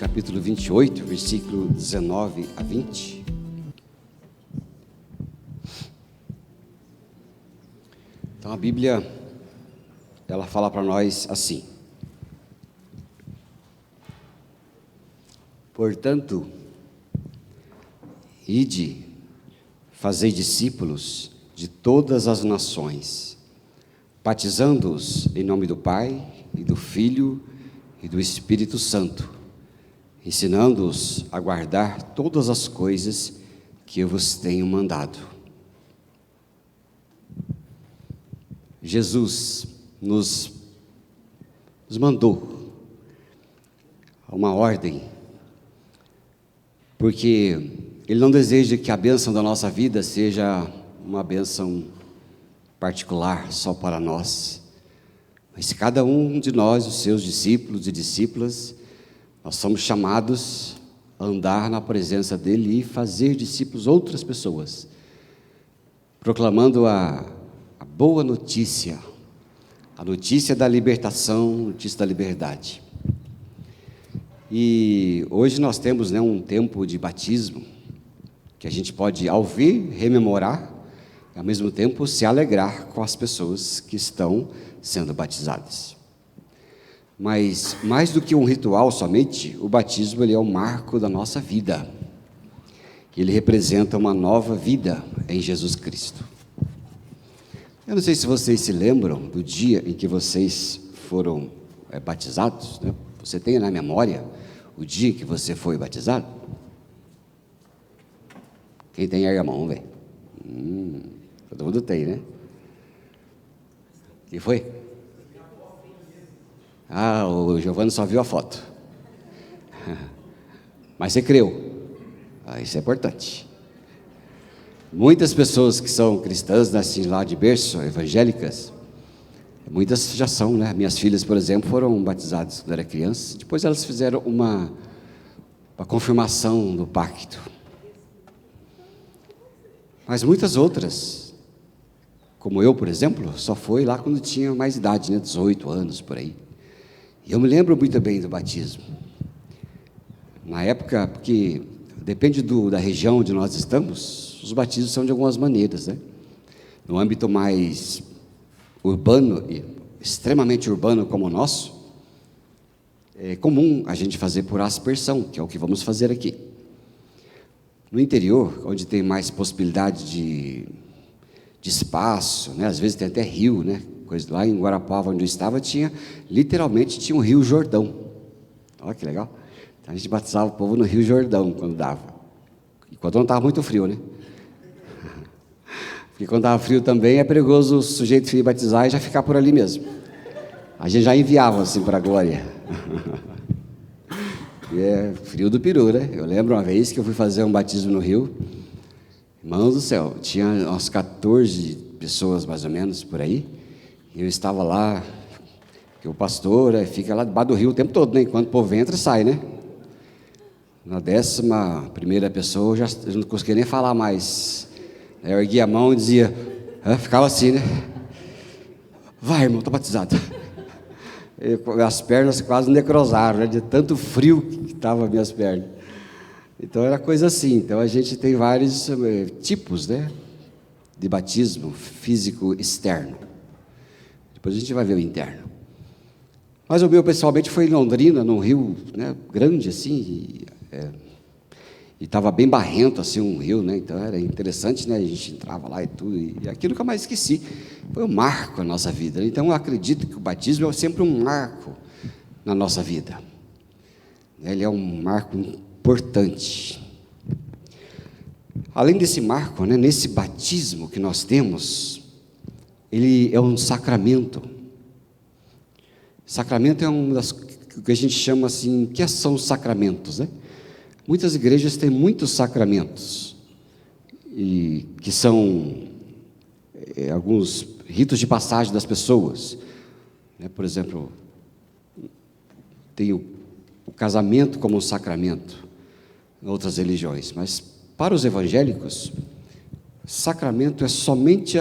capítulo 28, versículo 19 a 20. Então a Bíblia, ela fala para nós assim: portanto, ide, fazei discípulos de todas as nações, batizando-os em nome do Pai, e do Filho, e do Espírito Santo, ensinando-os a guardar todas as coisas que eu vos tenho mandado. Jesus nos mandou uma ordem, porque Ele não deseja que a bênção da nossa vida seja uma bênção particular só para nós, mas cada um de nós, os seus discípulos e discípulas, nós somos chamados a andar na presença dEle e fazer discípulos outras pessoas, proclamando a boa notícia, a notícia da libertação, a notícia da liberdade. E hoje nós temos um tempo de batismo, que a gente pode, ao ver, rememorar, e ao mesmo tempo se alegrar com as pessoas que estão sendo batizadas. Mas, mais do que um ritual somente, o batismo ele é um marco da nossa vida. Ele representa uma nova vida em Jesus Cristo. Eu não sei se vocês se lembram do dia em que vocês foram batizados, né? Você tem na memória o dia em que você foi batizado? Quem tem, ergue a mão, velho. Todo mundo tem, né? Quem foi? O Giovanni só viu a foto. Mas você creu. Isso é importante. Muitas pessoas que são cristãs, nascem lá de berço, evangélicas, muitas já são, né? Minhas filhas, por exemplo, foram batizadas quando era criança. Depois elas fizeram uma confirmação do pacto. Mas muitas outras, como eu, por exemplo, só foi lá quando tinha mais idade, né? 18 anos, por aí. E eu me lembro muito bem do batismo. Na época, porque depende da região onde nós estamos, os batismos são de algumas maneiras, né? No âmbito mais urbano, e extremamente urbano como o nosso, é comum a gente fazer por aspersão, que é o que vamos fazer aqui. No interior, onde tem mais possibilidade de espaço, né? Às vezes tem até rio, né? Lá em Guarapava, onde eu estava, literalmente tinha um rio Jordão. Olha que legal. Então a gente batizava o povo no rio Jordão quando dava. E quando não estava muito frio, né? Porque quando estava frio também é perigoso o sujeito vir batizar e já ficar por ali mesmo. A gente já enviava assim para a glória. E é frio do peru, né? Eu lembro uma vez que eu fui fazer um batismo no rio. Irmãos do céu, tinha umas 14 pessoas mais ou menos por aí. E eu estava lá, que o pastor fica lá debaixo do rio o tempo todo, né? Enquanto o povo entra e sai, né? Na 11ª pessoa, eu já não conseguia nem falar mais. Eu erguia a mão e dizia, ficava assim, né? Vai, irmão, estou batizado. As pernas quase necrosaram, né? De tanto frio que estavam as minhas pernas. Então era coisa assim. Então a gente tem vários tipos, né? De batismo físico externo. Depois a gente vai ver o interno. Mas o meu, pessoalmente, foi em Londrina, num rio, né, grande assim, e estava bem barrento, assim, um rio, né? Então era interessante, né? A gente entrava lá e tudo, e aquilo que eu mais esqueci. Foi um marco na nossa vida, né? Então eu acredito que o batismo é sempre um marco na nossa vida. Ele é um marco importante. Além desse marco, né, nesse batismo que nós temos, ele é um sacramento. Sacramento é uma das que a gente chama assim, que são os sacramentos, né? Muitas igrejas têm muitos sacramentos, e que são alguns ritos de passagem das pessoas, né? Por exemplo, tem o casamento como um sacramento em outras religiões, mas para os evangélicos, sacramento é somente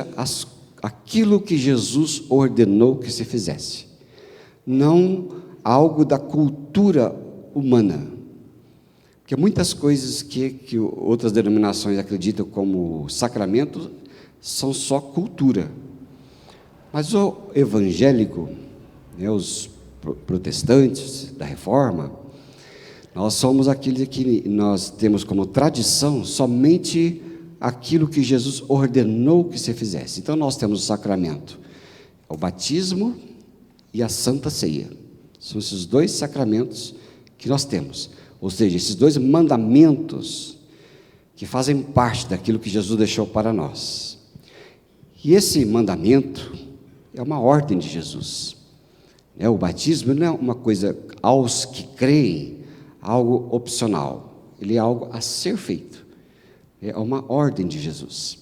aquilo que Jesus ordenou que se fizesse, não algo da cultura humana. Porque muitas coisas que outras denominações acreditam como sacramento são só cultura. Mas o evangélico, né, os protestantes da Reforma, nós somos aqueles que nós temos como tradição somente aquilo que Jesus ordenou que se fizesse. Então nós temos o sacramento, o batismo e a Santa Ceia. São esses dois sacramentos que nós temos. Ou seja, esses dois mandamentos que fazem parte daquilo que Jesus deixou para nós. E esse mandamento é uma ordem de Jesus. O batismo não é uma coisa aos que creem, algo opcional. Ele é algo a ser feito. É uma ordem de Jesus.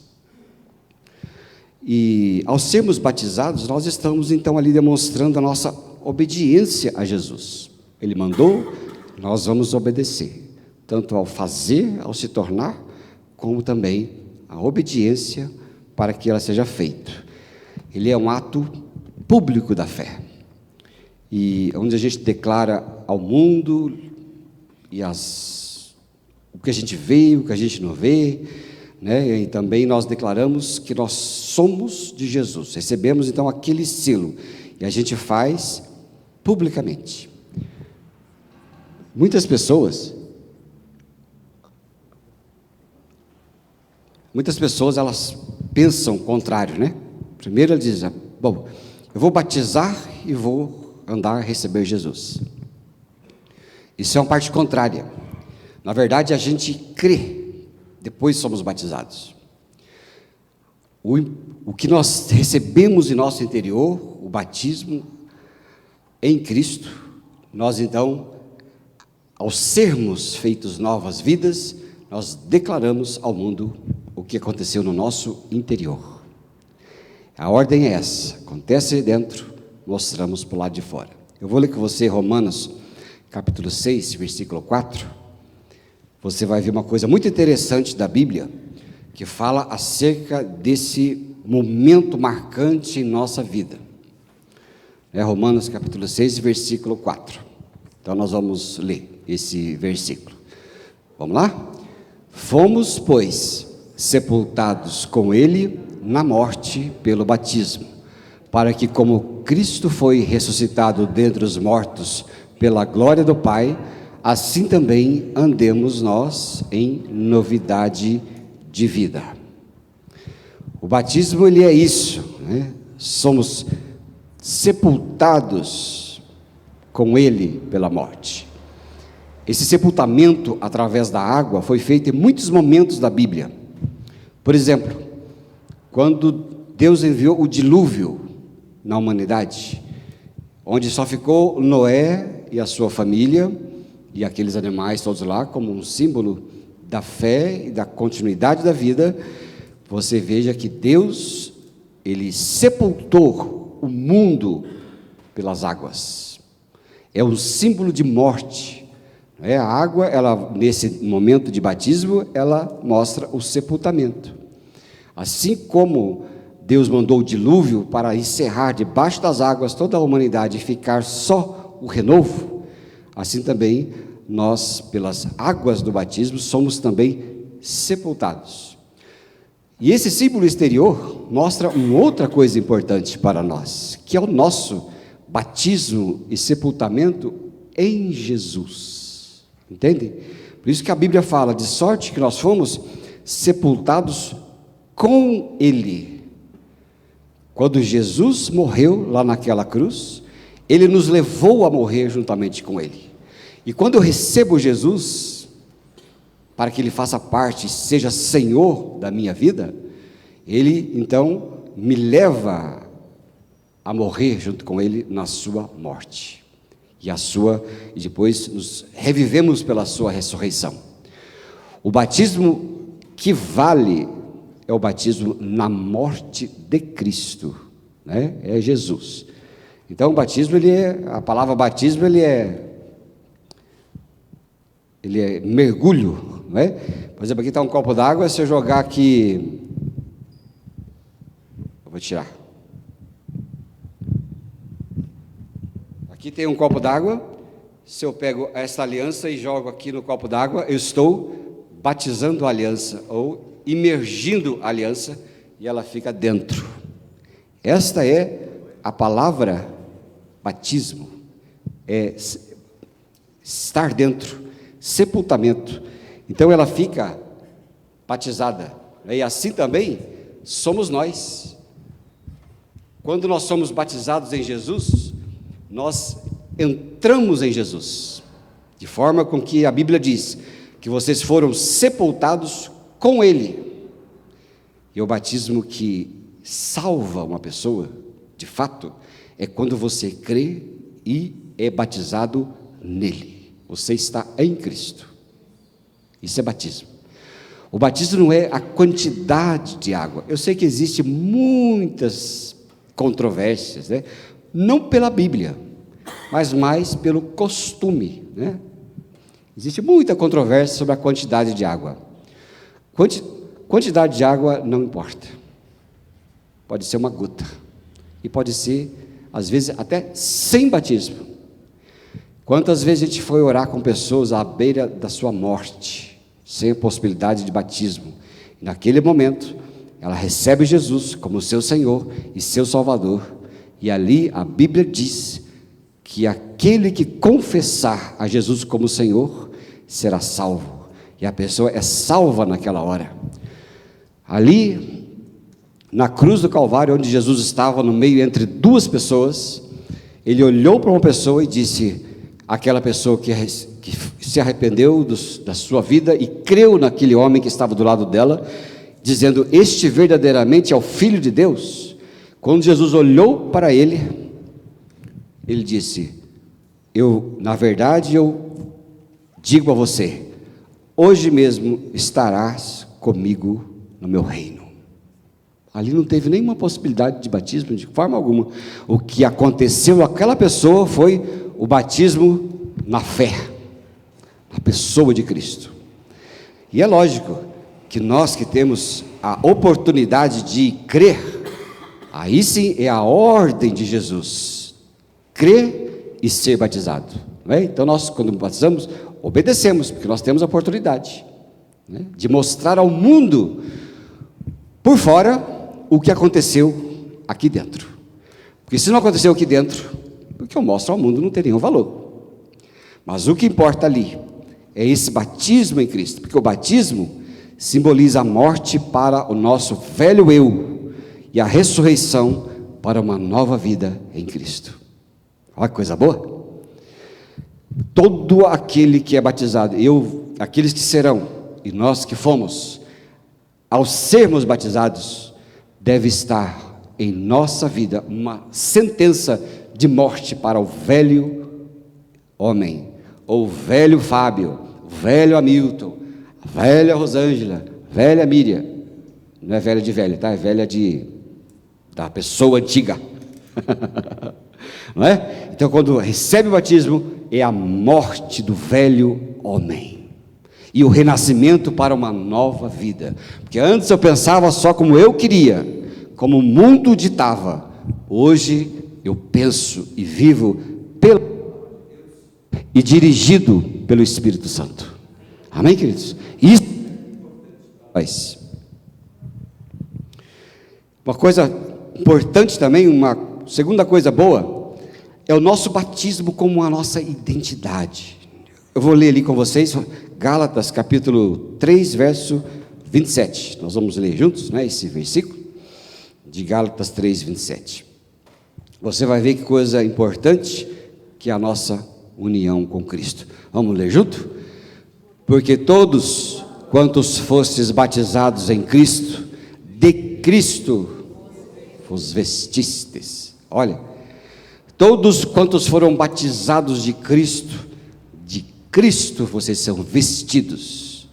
E ao sermos batizados, nós estamos então ali demonstrando a nossa obediência a Jesus. Ele mandou, nós vamos obedecer, tanto ao fazer, ao se tornar, como também a obediência para que ela seja feita. Ele é um ato público da fé, e onde a gente declara ao mundo e o que a gente vê, o que a gente não vê, né? E também nós declaramos que nós somos de Jesus, recebemos então aquele selo, e a gente faz publicamente. Muitas pessoas elas pensam o contrário, né? Primeiro elas dizem, bom, eu vou batizar e vou andar a receber Jesus. Isso é uma parte contrária. Na verdade, a gente crê, depois somos batizados. O que nós recebemos em nosso interior, o batismo em Cristo, nós então, ao sermos feitos novas vidas, nós declaramos ao mundo o que aconteceu no nosso interior. A ordem é essa, acontece dentro, mostramos para o lado de fora. Eu vou ler com você Romanos, capítulo 6, versículo 4. Você vai ver uma coisa muito interessante da Bíblia, que fala acerca desse momento marcante em nossa vida. É Romanos, capítulo 6, versículo 4. Então nós vamos ler esse versículo. Vamos lá? Fomos, pois, sepultados com ele na morte pelo batismo, para que, como Cristo foi ressuscitado dentre os mortos pela glória do Pai, assim também andemos nós em novidade de vida. O batismo, ele é isso, né? Somos sepultados com ele pela morte. Esse sepultamento através da água foi feito em muitos momentos da Bíblia. Por exemplo, quando Deus enviou o dilúvio na humanidade, onde só ficou Noé e a sua família, e aqueles animais todos lá, como um símbolo da fé e da continuidade da vida, você veja que Deus, ele sepultou o mundo pelas águas. É um símbolo de morte. A água, ela, nesse momento de batismo, ela mostra o sepultamento. Assim como Deus mandou o dilúvio para encerrar debaixo das águas toda a humanidade e ficar só o renovo, assim também nós, pelas águas do batismo, somos também sepultados. E esse símbolo exterior mostra uma outra coisa importante para nós, que é o nosso batismo e sepultamento em Jesus. Entende? Por isso que a Bíblia fala, de sorte que nós fomos sepultados com Ele. Quando Jesus morreu lá naquela cruz, Ele nos levou a morrer juntamente com Ele. E quando eu recebo Jesus, para que Ele faça parte, seja Senhor da minha vida, Ele então me leva a morrer junto com Ele na sua morte. E depois nos revivemos pela sua ressurreição. O batismo que vale é o batismo na morte de Cristo, né? É Jesus. Então o batismo, a palavra batismo, ele é mergulho, não é? Por exemplo, aqui está um copo d'água, se eu jogar aqui, eu vou tirar. Aqui tem um copo d'água, Se eu pego essa aliança e jogo aqui no copo d'água, eu estou batizando a aliança, ou imergindo a aliança, e ela fica dentro. Esta é a palavra batismo, é estar dentro, sepultamento. Então ela fica batizada, e assim também somos nós. Quando nós somos batizados em Jesus, nós entramos em Jesus, de forma com que a Bíblia diz que vocês foram sepultados com Ele. E o batismo que salva uma pessoa, de fato, é quando você crê e é batizado nele. Você está em Cristo. Isso é batismo. O batismo não é a quantidade de água. Eu sei que existem muitas controvérsias, né? Não pela Bíblia, mas mais pelo costume, né? Existe muita controvérsia sobre a quantidade de água. Quantidade de água não importa. Pode ser uma gota. E pode ser, às vezes, até sem batismo. Quantas vezes a gente foi orar com pessoas à beira da sua morte, sem a possibilidade de batismo. E naquele momento, ela recebe Jesus como seu Senhor e seu Salvador. E ali a Bíblia diz que aquele que confessar a Jesus como Senhor será salvo. E a pessoa é salva naquela hora. Ali, na cruz do Calvário, onde Jesus estava no meio entre duas pessoas, ele olhou para uma pessoa e disse, aquela pessoa que se arrependeu da sua vida e creu naquele homem que estava do lado dela, dizendo, este verdadeiramente é o Filho de Deus. Quando Jesus olhou para ele, ele disse, na verdade eu digo a você, hoje mesmo estarás comigo no meu reino. Ali não teve nenhuma possibilidade de batismo, de forma alguma. O que aconteceu àquela pessoa foi o batismo na fé, na pessoa de Cristo. E é lógico que nós que temos a oportunidade de crer, aí sim é a ordem de Jesus, crer e ser batizado, não é? Então nós, quando batizamos, obedecemos, porque nós temos a oportunidade, né, de mostrar ao mundo, por fora, o que aconteceu aqui dentro. Porque se não aconteceu aqui dentro, o que eu mostro ao mundo não tem nenhum valor. Mas o que importa ali é esse batismo em Cristo, porque o batismo simboliza a morte para o nosso velho eu e a ressurreição para uma nova vida em Cristo. Olha que coisa boa. Todo aquele que é batizado, aqueles que serão e nós que fomos, ao sermos batizados, deve estar em nossa vida uma sentença de morte para o velho homem, ou o velho Fábio, o velho Hamilton, a velha Rosângela, velha Miriam. Não é velha de velha, tá? É velha da pessoa antiga. Não é? Então, quando recebe o batismo, é a morte do velho homem e o renascimento para uma nova vida. Porque antes eu pensava só como eu queria, como o mundo ditava. Hoje eu penso e vivo e dirigido pelo Espírito Santo. Amém, queridos? Isso faz. Uma coisa importante também, uma segunda coisa boa, é o nosso batismo como a nossa identidade. Eu vou ler ali com vocês, Gálatas capítulo 3, verso 27. Nós vamos ler juntos, né, esse versículo de Gálatas 3, 27. Você vai ver que coisa importante que é a nossa união com Cristo. Vamos ler junto? Porque todos quantos fostes batizados em Cristo, de Cristo vos vestistes. Olha, todos quantos foram batizados de Cristo vocês são vestidos.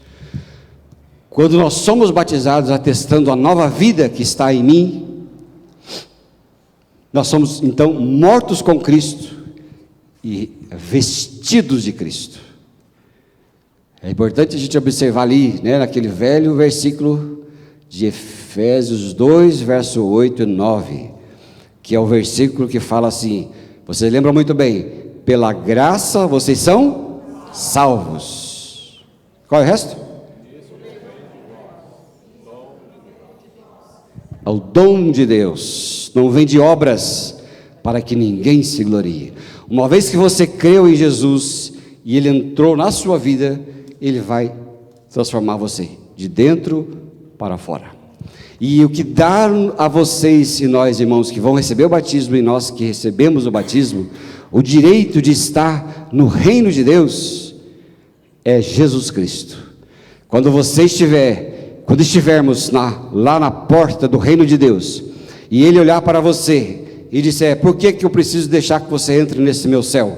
Quando nós somos batizados, atestando a nova vida que está em mim, nós somos então mortos com Cristo e vestidos de Cristo. É importante a gente observar ali, né, naquele velho versículo de Efésios 2, verso 8 e 9, que é o versículo que fala assim, vocês lembram muito bem, pela graça vocês são salvos. Qual é o resto? É o dom de Deus, não vem de obras, para que ninguém se glorie. Uma vez que você creu em Jesus, e Ele entrou na sua vida, Ele vai transformar você, de dentro para fora. E o que dá a vocês e nós, irmãos, que vão receber o batismo, e nós que recebemos o batismo, o direito de estar no reino de Deus, é Jesus Cristo. Quando estivermos lá na porta do reino de Deus, e Ele olhar para você e disser: por que eu preciso deixar que você entre nesse meu céu?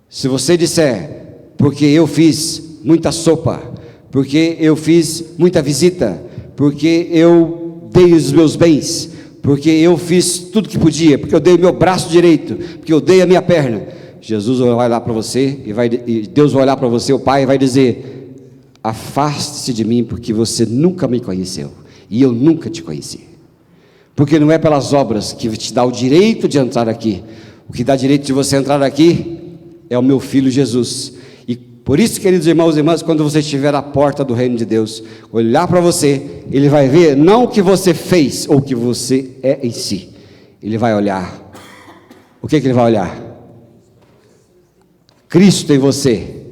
Se você disser: porque eu fiz muita sopa, porque eu fiz muita visita, porque eu dei os meus bens, porque eu fiz tudo que podia, porque eu dei o meu braço direito, porque eu dei a minha perna, Jesus vai olhar para você, e Deus vai olhar para você, o Pai, e vai dizer: afaste-se de mim, porque você nunca me conheceu, e eu nunca te conheci. Porque não é pelas obras que te dá o direito de entrar aqui. O que dá direito de você entrar aqui é o meu Filho Jesus. E por isso, queridos irmãos e irmãs, quando você estiver à porta do reino de Deus, olhar para você, Ele vai ver não o que você fez, ou o que você é em si. Ele vai olhar. O que Ele vai olhar? Cristo em você,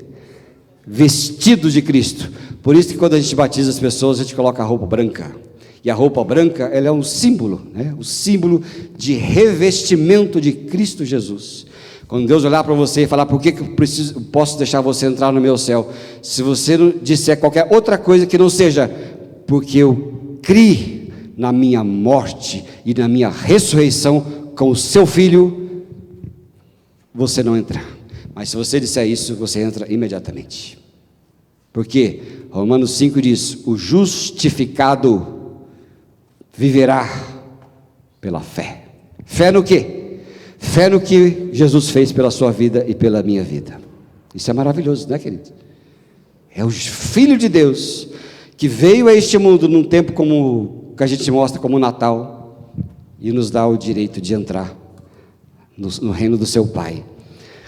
vestido de Cristo. Por isso que quando a gente batiza as pessoas, a gente coloca a roupa branca. E a roupa branca, ela é um símbolo, o símbolo de revestimento de Cristo Jesus. Quando Deus olhar para você e falar: por que eu posso deixar você entrar no meu céu? Se você não disser qualquer outra coisa que não seja: porque eu criei na minha morte e na minha ressurreição com o seu Filho, você não entra. Mas se você disser isso, você entra imediatamente. Porque Romanos 5 diz: o justificado viverá pela fé. Fé no quê? Fé no que Jesus fez pela sua vida e pela minha vida. Isso é maravilhoso, não é, querido? É o Filho de Deus que veio a este mundo num tempo como que a gente mostra como Natal, e nos dá o direito de entrar no reino do seu Pai.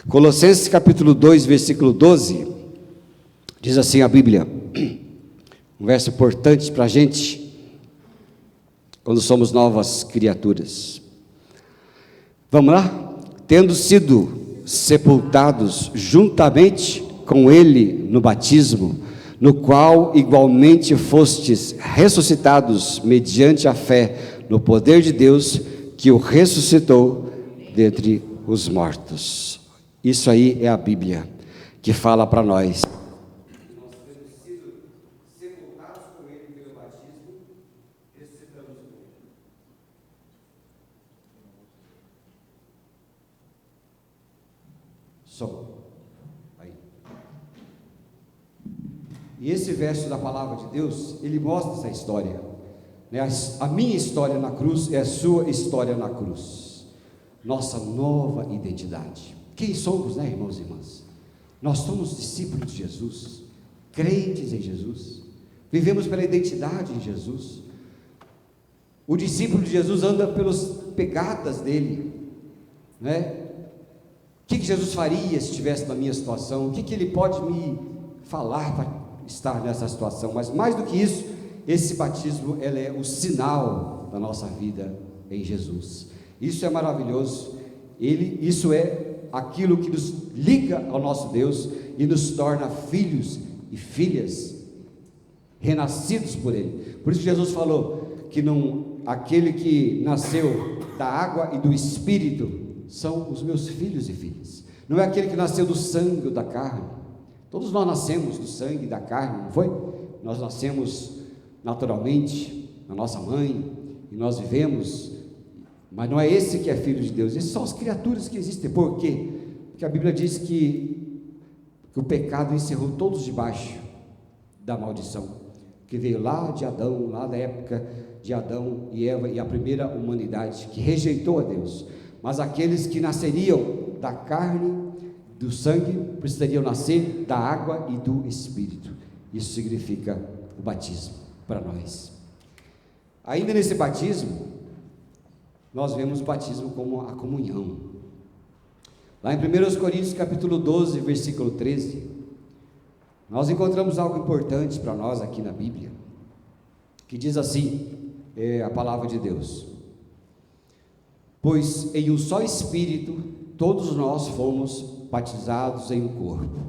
Colossenses capítulo 2, versículo 12, diz assim a Bíblia, um verso importante para a gente, quando somos novas criaturas. Vamos lá? Tendo sido sepultados juntamente com Ele no batismo, no qual igualmente fostes ressuscitados mediante a fé no poder de Deus, que o ressuscitou dentre os mortos. Isso aí é a Bíblia que fala para nós. Aí. E esse verso da palavra de Deus, ele mostra essa história, a minha história na cruz é a sua história na cruz, nossa nova identidade. Quem somos, irmãos e irmãs? Nós somos discípulos de Jesus, crentes em Jesus, vivemos pela identidade em Jesus. O discípulo de Jesus anda pelas pegadas dele, O que Jesus faria se estivesse na minha situação? O que Ele pode me falar para estar nessa situação? Mas mais do que isso, esse batismo é o sinal da nossa vida em Jesus. Isso é maravilhoso. Isso é aquilo que nos liga ao nosso Deus e nos torna filhos e filhas renascidos por Ele. Por isso que Jesus falou que aquele que nasceu da água e do Espírito são os meus filhos e filhas. Não é aquele que nasceu do sangue ou da carne. Todos nós nascemos do sangue e da carne, não foi? Nós nascemos naturalmente na nossa mãe e nós vivemos, mas não é esse que é filho de Deus. Esses são as criaturas que existem. Por quê? Porque a Bíblia diz que o pecado encerrou todos debaixo da maldição, que veio lá de Adão, lá da época de Adão e Eva e a primeira humanidade que rejeitou a Deus. Mas aqueles que nasceriam da carne, do sangue, precisariam nascer da água e do Espírito. Isso significa o batismo para nós. Ainda nesse batismo, nós vemos o batismo como a comunhão. Lá em 1 Coríntios capítulo 12, versículo 13, nós encontramos algo importante para nós aqui na Bíblia, que diz assim, a palavra de Deus: pois em um só Espírito todos nós fomos batizados em um corpo,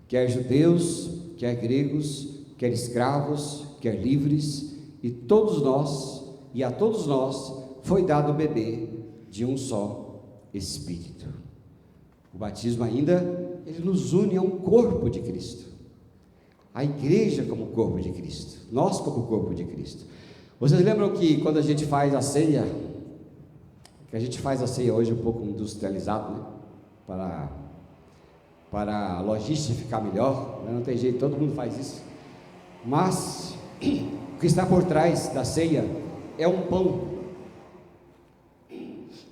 quer judeus, quer gregos, quer escravos, quer livres, e a todos nós foi dado beber de um só Espírito. O batismo ainda, ele nos une a um corpo de Cristo, a igreja como corpo de Cristo, nós como corpo de Cristo. Vocês lembram que quando a gente faz a ceia, hoje um pouco industrializado, né? Para a logística ficar melhor, né? Não tem jeito, todo mundo faz isso, mas o que está por trás da ceia é um pão,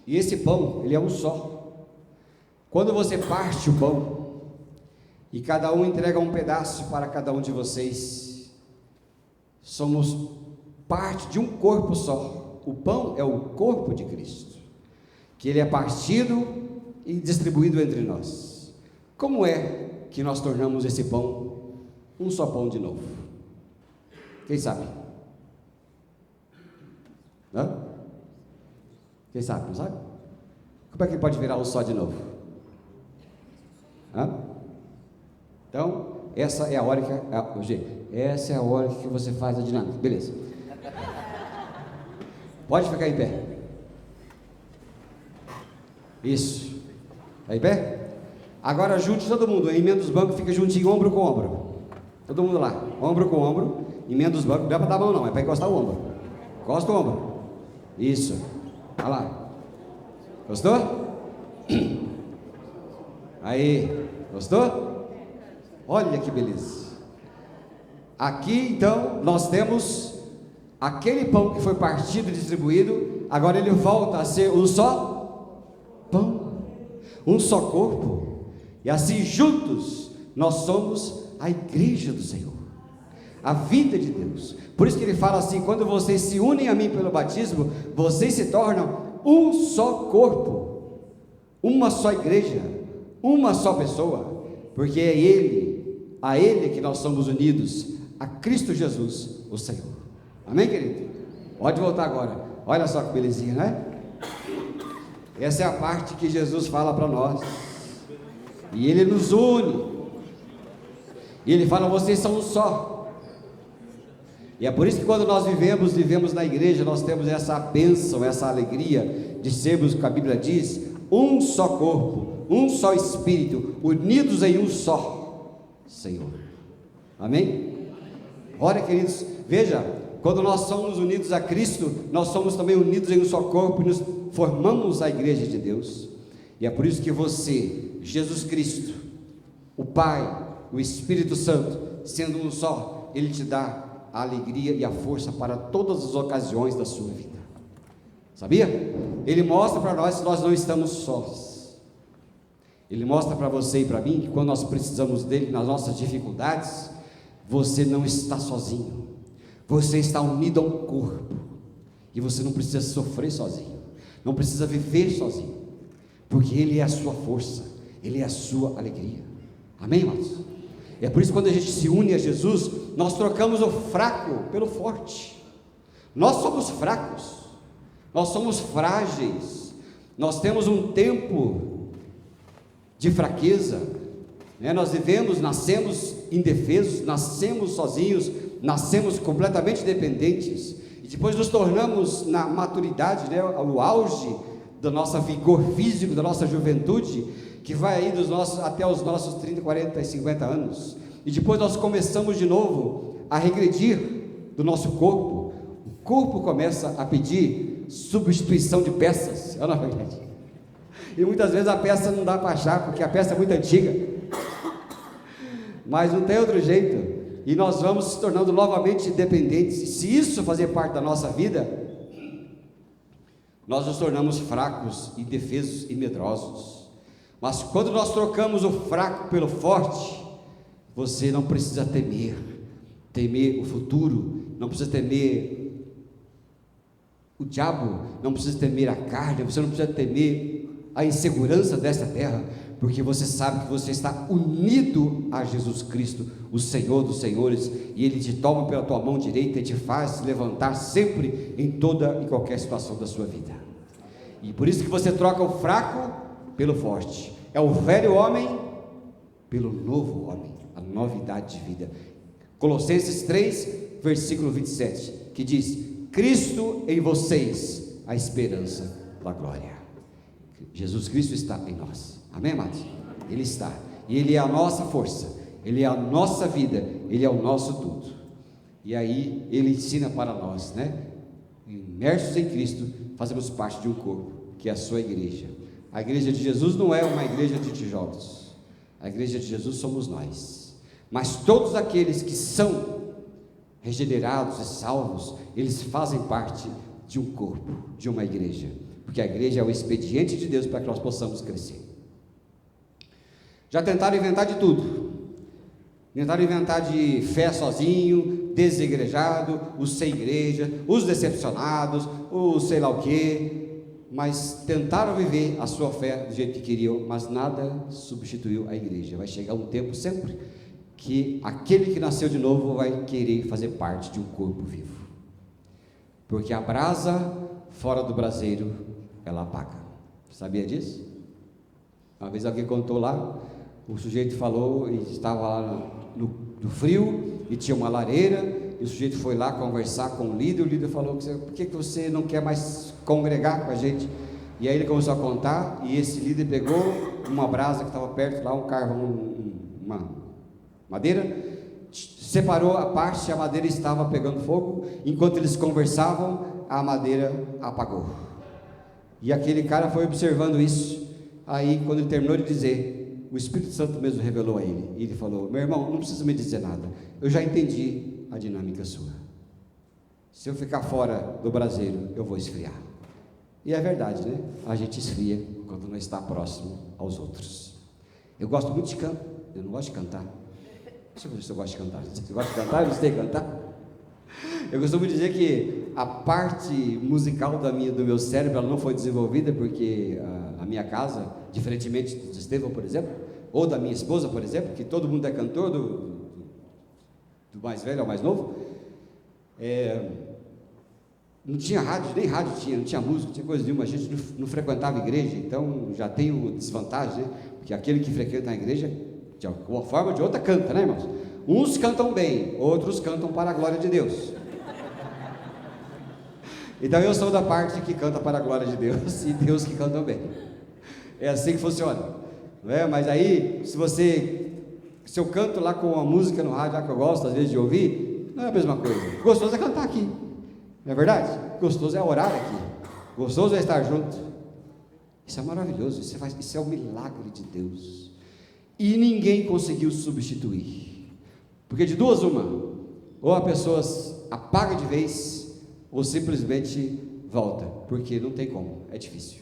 e esse pão, ele é um só. Quando você parte o pão, e cada um entrega um pedaço para cada um de vocês, somos parte de um corpo só. O pão é o corpo de Cristo, que ele é partido e distribuído entre nós. Como é que nós tornamos esse pão um só pão de novo? Quem sabe? Hã? Quem sabe, não sabe? Como é que ele pode virar um só de novo? Hã? Então, essa é a hora que você faz a dinâmica, beleza? Pode ficar em pé. Isso. Está em pé? Agora junte todo mundo, emenda os bancos, fica juntinho, ombro com ombro. Todo mundo lá, ombro com ombro, emenda os bancos, não dá para dar a mão não, é para encostar o ombro. Encosta o ombro. Isso. Olha lá. Gostou? Aí, gostou? Olha que beleza. Aqui então nós temos aquele pão que foi partido e distribuído, agora ele volta a ser um só pão, um só corpo, e assim juntos nós somos a igreja do Senhor, a vida de Deus. Por isso que ele fala assim: quando vocês se unem a mim pelo batismo, vocês se tornam um só corpo, uma só igreja, uma só pessoa, porque é a Ele que nós somos unidos, a Cristo Jesus, o Senhor. Amém, querido? Pode voltar agora. Olha só que belezinha, né? Essa é a parte que Jesus fala para nós, e Ele nos une, e Ele fala: vocês são um só. E é por isso que quando nós vivemos na igreja, nós temos essa bênção, essa alegria de sermos, o que a Bíblia diz, um só corpo, um só Espírito, unidos em um só Senhor. Amém? Ora, queridos, veja, quando nós somos unidos a Cristo, nós somos também unidos em um só corpo e nos formamos a igreja de Deus. E é por isso que você, Jesus Cristo, o Pai, o Espírito Santo, sendo um só, Ele te dá a alegria e a força para todas as ocasiões da sua vida. Sabia? Ele mostra para nós que nós não estamos sós. Ele mostra para você e para mim que quando nós precisamos dele nas nossas dificuldades, você não está sozinho. Você está unido a um corpo, e você não precisa sofrer sozinho, não precisa viver sozinho, porque Ele é a sua força, Ele é a sua alegria. Amém, irmãos? É por isso que quando a gente se une a Jesus, nós trocamos o fraco pelo forte. Nós somos fracos, nós somos frágeis, nós temos um tempo de fraqueza, né? Nós nascemos indefesos, nascemos sozinhos, nascemos completamente dependentes, e depois nos tornamos na maturidade, né, o auge do nosso vigor físico, da nossa juventude, que vai aí até os nossos 30, 40 e 50 anos, e depois nós começamos de novo a regredir do nosso corpo. O corpo começa a pedir substituição de peças, é na verdade, e muitas vezes a peça não dá para achar, porque a peça é muito antiga, mas não tem outro jeito, e nós vamos se tornando novamente dependentes. E se isso fazer parte da nossa vida, nós nos tornamos fracos, indefesos e medrosos. Mas quando nós trocamos o fraco pelo forte, você não precisa temer o futuro, não precisa temer o diabo, não precisa temer a carne, você não precisa temer a insegurança desta terra, porque você sabe que você está unido a Jesus Cristo, o Senhor dos senhores, e Ele te toma pela tua mão direita e te faz levantar sempre em toda e qualquer situação da sua vida. E por isso que você troca o fraco pelo forte, é o velho homem pelo novo homem, a novidade de vida. Colossenses 3, versículo 27, que diz: Cristo em vocês, a esperança da glória. Jesus Cristo está em nós, amém, amados? Ele está, e Ele é a nossa força, Ele é a nossa vida, Ele é o nosso tudo. E aí Ele ensina para nós, né? Imersos em Cristo, fazemos parte de um corpo, que é a sua igreja. A igreja de Jesus não é uma igreja de tijolos, a igreja de Jesus somos nós. Mas todos aqueles que são regenerados e salvos, eles fazem parte de um corpo, de uma igreja, porque a igreja é o expediente de Deus para que nós possamos crescer. Já tentaram inventar de tudo, tentaram inventar de fé sozinho, desigrejado, os sem igreja, os decepcionados, os sei lá o que, mas tentaram viver a sua fé do jeito que queriam, mas nada substituiu a igreja. Vai chegar um tempo sempre que aquele que nasceu de novo vai querer fazer parte de um corpo vivo, porque a brasa fora do braseiro, ela apaga. Sabia disso? Uma vez alguém contou lá, o sujeito falou, e estava lá no frio, e tinha uma lareira, e o sujeito foi lá conversar com o líder falou: por que você não quer mais congregar com a gente? E aí ele começou a contar, e esse líder pegou uma brasa que estava perto lá, um carvão, uma madeira, separou a parte, a madeira estava pegando fogo, enquanto eles conversavam, a madeira apagou, e aquele cara foi observando isso. Aí quando ele terminou de dizer, o Espírito Santo mesmo revelou a ele, e ele falou: meu irmão, não precisa me dizer nada, eu já entendi a dinâmica sua. Se eu ficar fora do braseiro, eu vou esfriar. E é verdade, né? A gente esfria quando não está próximo aos outros. Eu gosto muito de canto, eu não gosto de cantar. Deixa eu ver se eu gosto de cantar. Você gosta de cantar? Você tem que cantar? Eu costumo dizer que a parte musical do meu cérebro, ela não foi desenvolvida porque a minha casa, diferentemente de Estevão, por exemplo, ou da minha esposa, por exemplo, que todo mundo é cantor, do mais velho ao mais novo, não tinha rádio, nem rádio tinha, não tinha música, não tinha coisa nenhuma, a gente não frequentava a igreja, então já tem o desvantagem, né? Porque aquele que frequenta a igreja, de alguma forma ou de outra, canta, né, irmãos? Uns cantam bem, outros cantam para a glória de Deus. Então eu sou da parte que canta para a glória de Deus, e Deus que canta bem. É assim que funciona, não é? Mas aí, se eu canto lá com a música no rádio, lá que eu gosto às vezes de ouvir, não é a mesma coisa. Gostoso é cantar aqui, não é verdade? Gostoso é orar aqui, gostoso é estar junto. Isso é maravilhoso, isso é um milagre de Deus, e ninguém conseguiu substituir, porque de duas uma, ou a pessoa apaga de vez, ou simplesmente volta, porque não tem como, é difícil,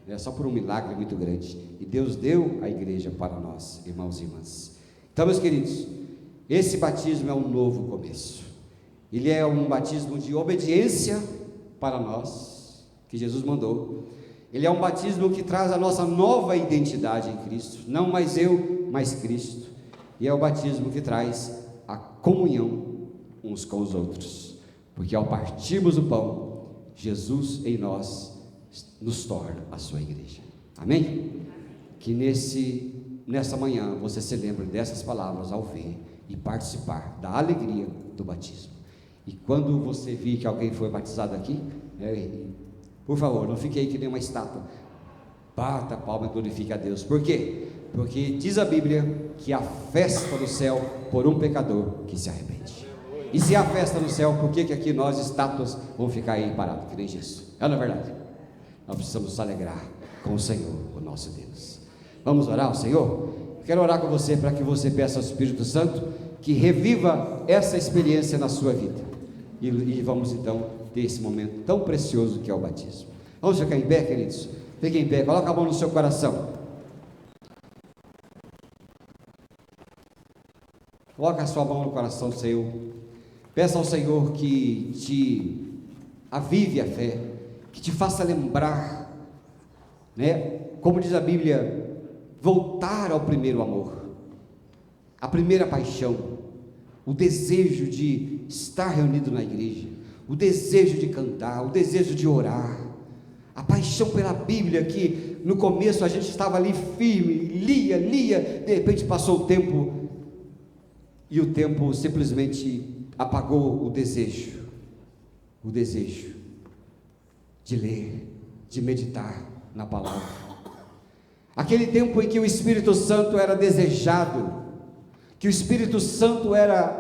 é só por um milagre muito grande, e Deus deu a igreja para nós, irmãos e irmãs. Então, meus queridos, esse batismo é um novo começo, ele é um batismo de obediência para nós, que Jesus mandou. Ele é um batismo que traz a nossa nova identidade em Cristo, não mais eu, mas Cristo, e é o batismo que traz a comunhão uns com os outros, porque ao partirmos o pão, Jesus em nós nos torna a sua igreja, amém? Que nessa manhã você se lembre dessas palavras ao ver e participar da alegria do batismo, e quando você vir que alguém foi batizado aqui, por favor, não fique aí que nem uma estátua, bata a palma e glorifique a Deus. Por quê? Porque diz a Bíblia que há festa no céu por um pecador que se arrepende. E se há festa no céu, por que aqui nós, estátuas, vamos ficar aí parados, que nem isso? É, não é verdade? Nós precisamos nos alegrar com o Senhor, o nosso Deus. Vamos orar ao Senhor? Eu quero orar com você para que você peça ao Espírito Santo que reviva essa experiência na sua vida, e vamos então ter esse momento tão precioso que é o batismo. Vamos ficar em pé, queridos? Fiquem em pé, coloca a mão no seu coração, coloca a sua mão no coração seu, peça ao Senhor que te avive a fé, que te faça lembrar, né? Como diz a Bíblia, voltar ao primeiro amor, a primeira paixão, o desejo de estar reunido na igreja, o desejo de cantar, o desejo de orar, a paixão pela Bíblia, que no começo a gente estava ali firme, lia, de repente passou o tempo, e o tempo simplesmente apagou o desejo de ler, de meditar na palavra. Aquele tempo em que o Espírito Santo era desejado, que o Espírito Santo era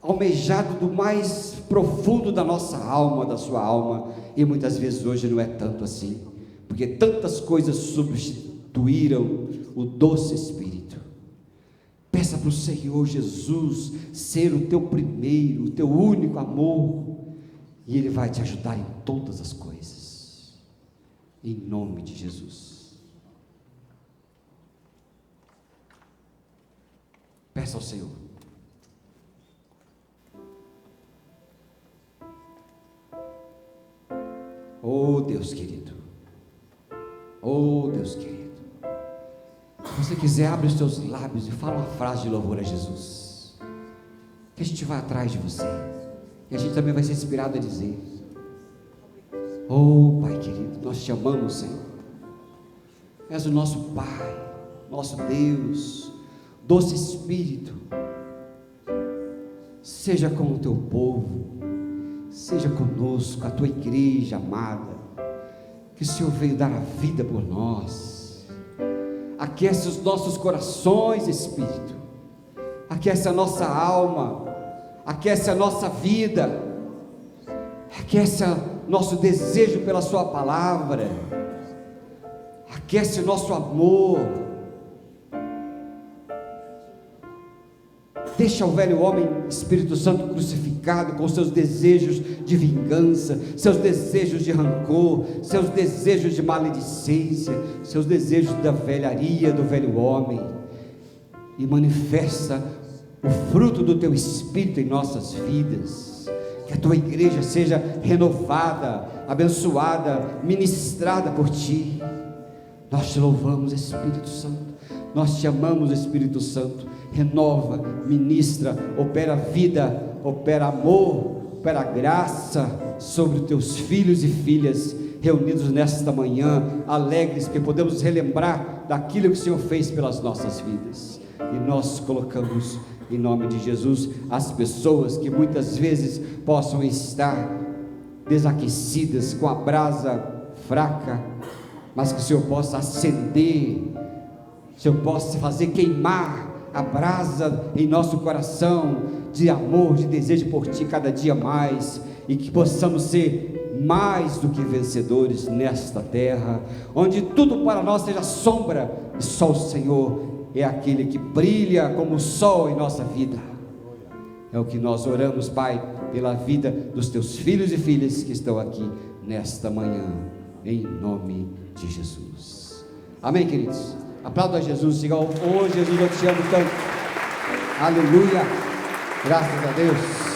almejado do mais profundo da nossa alma, da sua alma, e muitas vezes hoje não é tanto assim, porque tantas coisas substituíram o doce Espírito. Peça para o Senhor Jesus ser o teu primeiro, o teu único amor, e Ele vai te ajudar em todas as coisas, em nome de Jesus. Peça ao Senhor. Oh Deus querido, oh Deus querido, se você quiser, abre os teus lábios e fala uma frase de louvor a Jesus, que a gente vai atrás de você, e a gente também vai ser inspirado a dizer: oh Pai querido, nós te amamos, Senhor, és o nosso Pai, nosso Deus, doce Espírito, seja com o teu povo, seja conosco, a tua igreja amada, que o Senhor veio dar a vida por nós. Aquece os nossos corações, Espírito, aquece a nossa alma, aquece a nossa vida, aquece nosso desejo pela sua palavra, aquece o nosso amor. Deixa o velho homem, Espírito Santo, crucificado, com seus desejos de vingança, seus desejos de rancor, seus desejos de maledicência, seus desejos da velharia do velho homem, e manifesta o fruto do teu Espírito em nossas vidas. Que a tua igreja seja renovada, abençoada, ministrada por ti. Nós te louvamos, Espírito Santo, nós te amamos, Espírito Santo. Renova, ministra, opera vida, opera amor, opera graça sobre os teus filhos e filhas reunidos nesta manhã, alegres, que podemos relembrar daquilo que o Senhor fez pelas nossas vidas. E nós colocamos em nome de Jesus as pessoas que muitas vezes possam estar desaquecidas, com a brasa fraca, mas que o Senhor possa acender, o Senhor possa fazer queimar a brasa em nosso coração de amor, de desejo por ti cada dia mais, e que possamos ser mais do que vencedores nesta terra, onde tudo para nós seja sombra, e só o Senhor é aquele que brilha como o sol em nossa vida. É o que nós oramos, Pai, pela vida dos teus filhos e filhas que estão aqui nesta manhã, em nome de Jesus. Amém, queridos? Aplauda a Jesus, diga: oh Jesus, eu te amo tanto. Aleluia, graças a Deus.